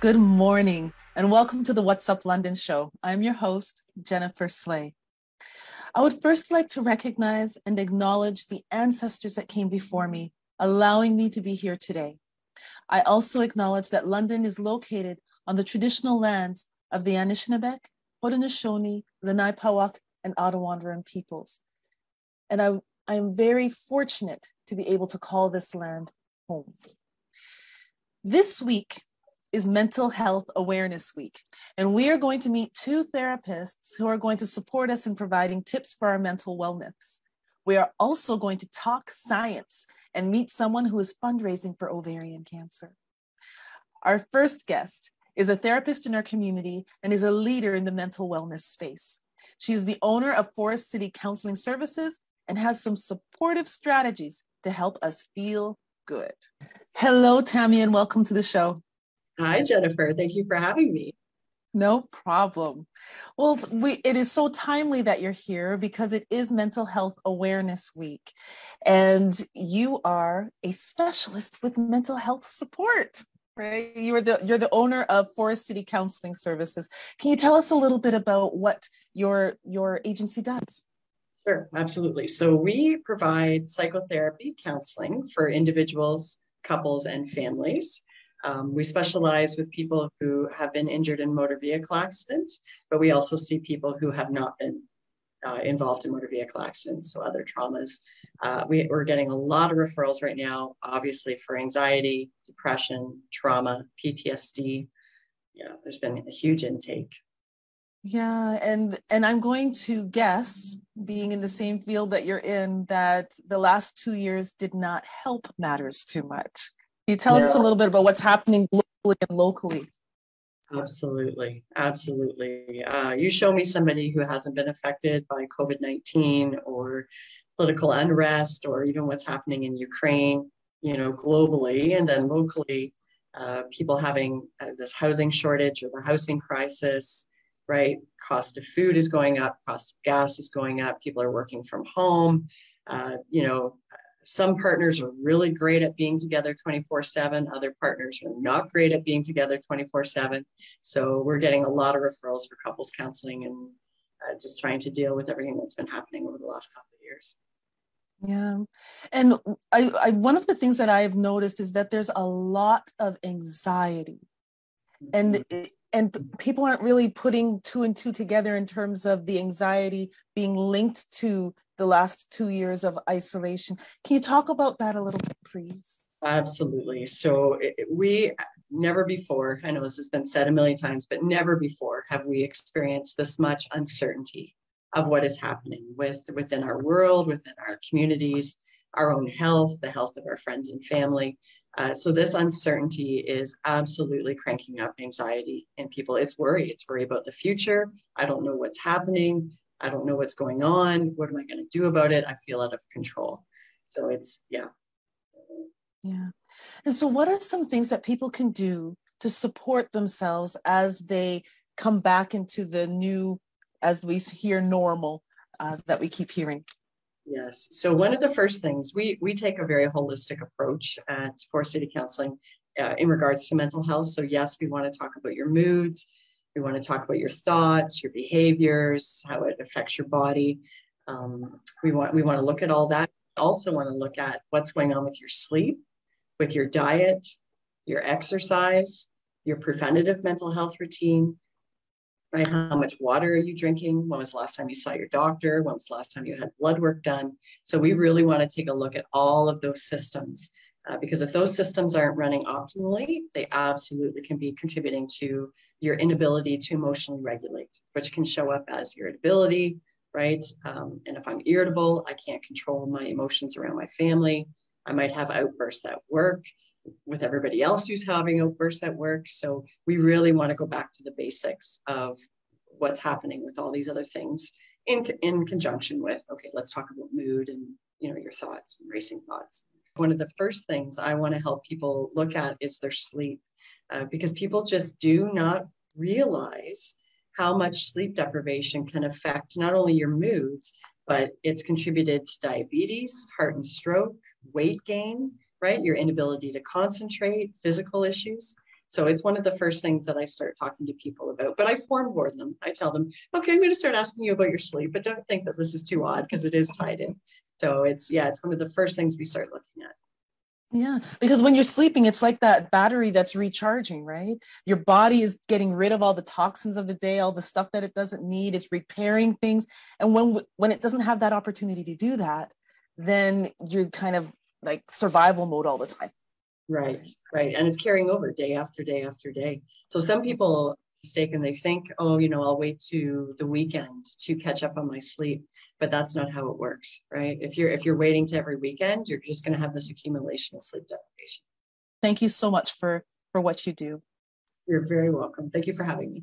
Good morning, and welcome to the What's Up London show. I'm your host, Jennifer Slay. I would first like to recognize and acknowledge the ancestors that came before me, allowing me to be here today. I also acknowledge that London is located on the traditional lands of the Anishinaabe, Haudenosaunee, Lenai Pawak, and Ottawandaron peoples. And I am very fortunate to be able to call this land home. This week is Mental Health Awareness Week, and we are going to meet two therapists who are going to support us in providing tips for our mental wellness. We are also going to talk science and meet someone who is fundraising for ovarian cancer. Our first guest is a therapist in our community and is a leader in the mental wellness space. She is the owner of City Counselling Services and has some supportive strategies to help us feel good. Hello, Tammy, and welcome to the show. Hi, Jennifer. Thank you for having me. No problem. Well, it is so timely that you're here because it is Mental Health Awareness Week, and you are a specialist with mental health support, right? You're the owner of City Counselling Services. Can you tell us a little bit about what your agency does? Sure, absolutely. So we provide psychotherapy counseling for individuals, couples, and families. We specialize with people who have been injured in motor vehicle accidents, but we also see people who have not been involved in motor vehicle accidents, so other traumas. We're getting a lot of referrals right now, obviously for anxiety, depression, trauma, PTSD. Yeah, there's been a huge intake. Yeah, and I'm going to guess, being in the same field that you're in, that the last 2 years did not help matters too much. Can you tell us a little bit about what's happening globally and locally? Absolutely. Absolutely. You show me somebody who hasn't been affected by COVID-19 or political unrest or even what's happening in Ukraine, globally, and then locally, people having this housing shortage or the housing crisis, right? Cost of food is going up, cost of gas is going up, people are working from home, some partners are really great at being together 24/7. Other partners are not great at being together 24/7. So we're getting a lot of referrals for couples counseling and just trying to deal with everything that's been happening over the last couple of years. Yeah. And I one of the things that I've noticed is that there's a lot of anxiety. And people aren't really putting two and two together in terms of the anxiety being linked to the last 2 years of isolation. Can you talk about that a little bit, please? Absolutely. So we never before, I know this has been said a million times, but never before have we experienced this much uncertainty of what is happening within our world, within our communities, our own health, the health of our friends and family. So this uncertainty is absolutely cranking up anxiety in people. It's worry. It's worry about the future. I don't know what's happening. I don't know what's going on. What am I going to do about it? I feel out of control. So yeah. And so what are some things that people can do to support themselves as they come back into the new, as we hear, normal that we keep hearing? Yes. So one of the first things, we take a very holistic approach at City Counselling in regards to mental health. So yes, we want to talk about your moods. We want to talk about your thoughts, your behaviors, how it affects your body. We want to look at all that. We also want to look at what's going on with your sleep, with your diet, your exercise, your preventative mental health routine, right? How much water are you drinking? When was the last time you saw your doctor? When was the last time you had blood work done? So we really want to take a look at all of those systems because if those systems aren't running optimally, they absolutely can be contributing to your inability to emotionally regulate, which can show up as irritability, right? And if I'm irritable, I can't control my emotions around my family. I might have outbursts at work with everybody else who's having outbursts at work. So we really want to go back to the basics of what's happening with all these other things in conjunction with, okay, let's talk about mood and, your thoughts and racing thoughts. One of the first things I want to help people look at is their sleep because people just do not realize how much sleep deprivation can affect not only your moods, but it's contributed to diabetes, heart and stroke, weight gain, right? Your inability to concentrate, physical issues. So it's one of the first things that I start talking to people about, but I form board them. I tell them, okay, I'm going to start asking you about your sleep, but don't think that this is too odd because it is tied in. So it's one of the first things we start looking at. Yeah, because when you're sleeping, it's like that battery that's recharging, right? Your body is getting rid of all the toxins of the day, all the stuff that it doesn't need. It's repairing things. And when it doesn't have that opportunity to do that, then you're kind of like survival mode all the time. Right. And it's carrying over day after day after day. So some people mistaken, they think, oh, I'll wait to the weekend to catch up on my sleep. But that's not how it works, right? If you're waiting to every weekend, you're just going to have this accumulation of sleep deprivation. Thank you so much for what you do. You're very welcome. Thank you for having me.